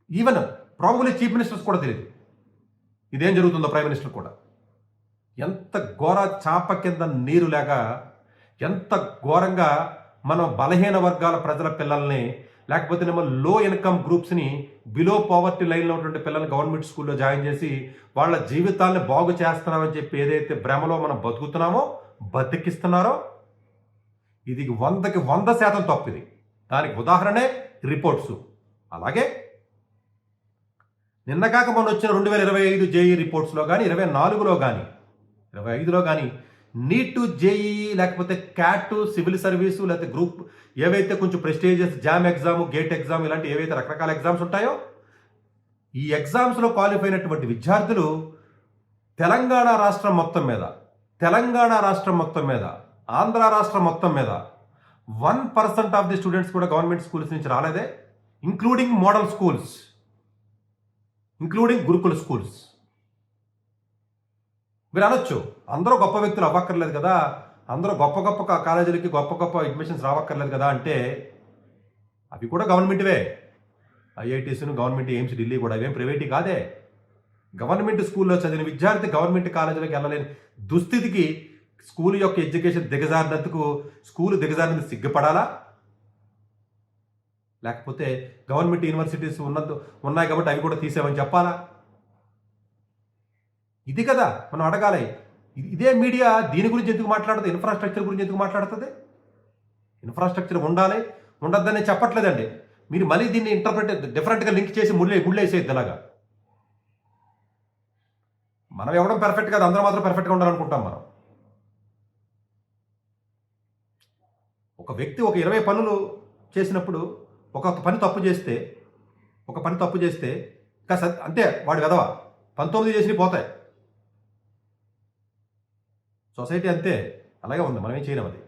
Even probably chief ministers కూడా తెలియదు ఇదేం జరుగుతుందో. ప్రైమ్ మినిస్టర్ కూడా ఎంత ఘోర చాప కింద నీరు లేక ఎంత ఘోరంగా మనం బలహీన వర్గాల ప్రజల పిల్లల్ని లేకపోతేనేమో లో ఇన్కమ్ గ్రూప్స్ని బిలో పావర్టీ లైన్లో ఉన్నటువంటి పిల్లల్ని గవర్నమెంట్ స్కూల్లో జాయిన్ చేసి వాళ్ళ జీవితాన్ని బాగు చేస్తున్నామని చెప్పి ఏదైతే భ్రమలో మనం బతుకుతున్నామో బతికిస్తున్నారో ఇది 100కి 100% తప్పు. ఇది దానికి ఉదాహరణే రిపోర్ట్స్. అలాగే నిన్నగాక మొన్న వచ్చిన 2025 జేఈ రిపోర్ట్స్లో కానీ 24లో కానీ 25లో కానీ నీట్ టు జేఈ లేకపోతే క్యాట్ సివిల్ సర్వీసు లేకపోతే గ్రూప్ ఏవైతే కొంచెం prestigious jam exam gate exam ఇలాంటి ఏవైతే రకరకాల ఎగ్జామ్స్ ఉంటాయో ఈ ఎగ్జామ్స్లో క్వాలిఫై అయినటువంటి విద్యార్థులు తెలంగాణ రాష్ట్రం మొత్తం మీద ఆంధ్ర రాష్ట్రం మొత్తం మీద 1% ఆఫ్ ది స్టూడెంట్స్ కూడా గవర్నమెంట్ స్కూల్స్ నుంచి రాలేదే, ఇంక్లూడింగ్ మోడల్ స్కూల్స్, ఇంక్లూడింగ్ గురుకుల స్కూల్స్. మీరు అనొచ్చు అందరూ గొప్ప వ్యక్తులు అవ్వక్కర్లేదు కదా, అందరూ గొప్ప గొప్ప కాలేజీలకి గొప్ప గొప్ప అడ్మిషన్స్ రావక్కర్లేదు కదా అంటే అవి కూడా గవర్నమెంట్వే. ఐఐటీస్ను గవర్నమెంట్ ఎయిమ్స్ ఢిల్లీ కూడా అవేం ప్రైవేటీ కాదే. గవర్నమెంట్ స్కూల్లో చదివిన విద్యార్థి గవర్నమెంట్ కాలేజీలకు వెళ్ళలేని దుస్థితికి స్కూల్ యొక్క ఎడ్యుకేషన్ దిగజారినందుకు స్కూల్ దిగజారినందుకు సిగ్గుపడాలా? లేకపోతే గవర్నమెంట్ యూనివర్సిటీస్ ఉన్నాయి కాబట్టి అవి కూడా తీసేవని చెప్పాలా? ఇది కదా మనం అడగాలి. ఇదే మీడియా దీని గురించి ఎందుకు మాట్లాడుతుంది? ఇన్ఫ్రాస్ట్రక్చర్ గురించి ఎందుకు మాట్లాడుతుంది? ఇన్ఫ్రాస్ట్రక్చర్ ఉండాలి ఉండద్దని చెప్పట్లేదండి. మీరు మళ్ళీ దీన్ని డిఫరెంట్గా లింక్ చేసి ముళ్ళేసేది ఇలాగా. మనం ఎవడం పెర్ఫెక్ట్ కాదు, అందరూ మాత్రం పెర్ఫెక్ట్గా ఉండాలనుకుంటాం మనం. ఒక వ్యక్తి ఒక 20 పనులు చేసినప్పుడు ఒక పని తప్పు చేస్తే అంతే వాడు వెధవ, 19 చేసి పోతాయి. సొసైటీ అంతే అలాగే ఉంది, మనం ఏం చేయలేం అది.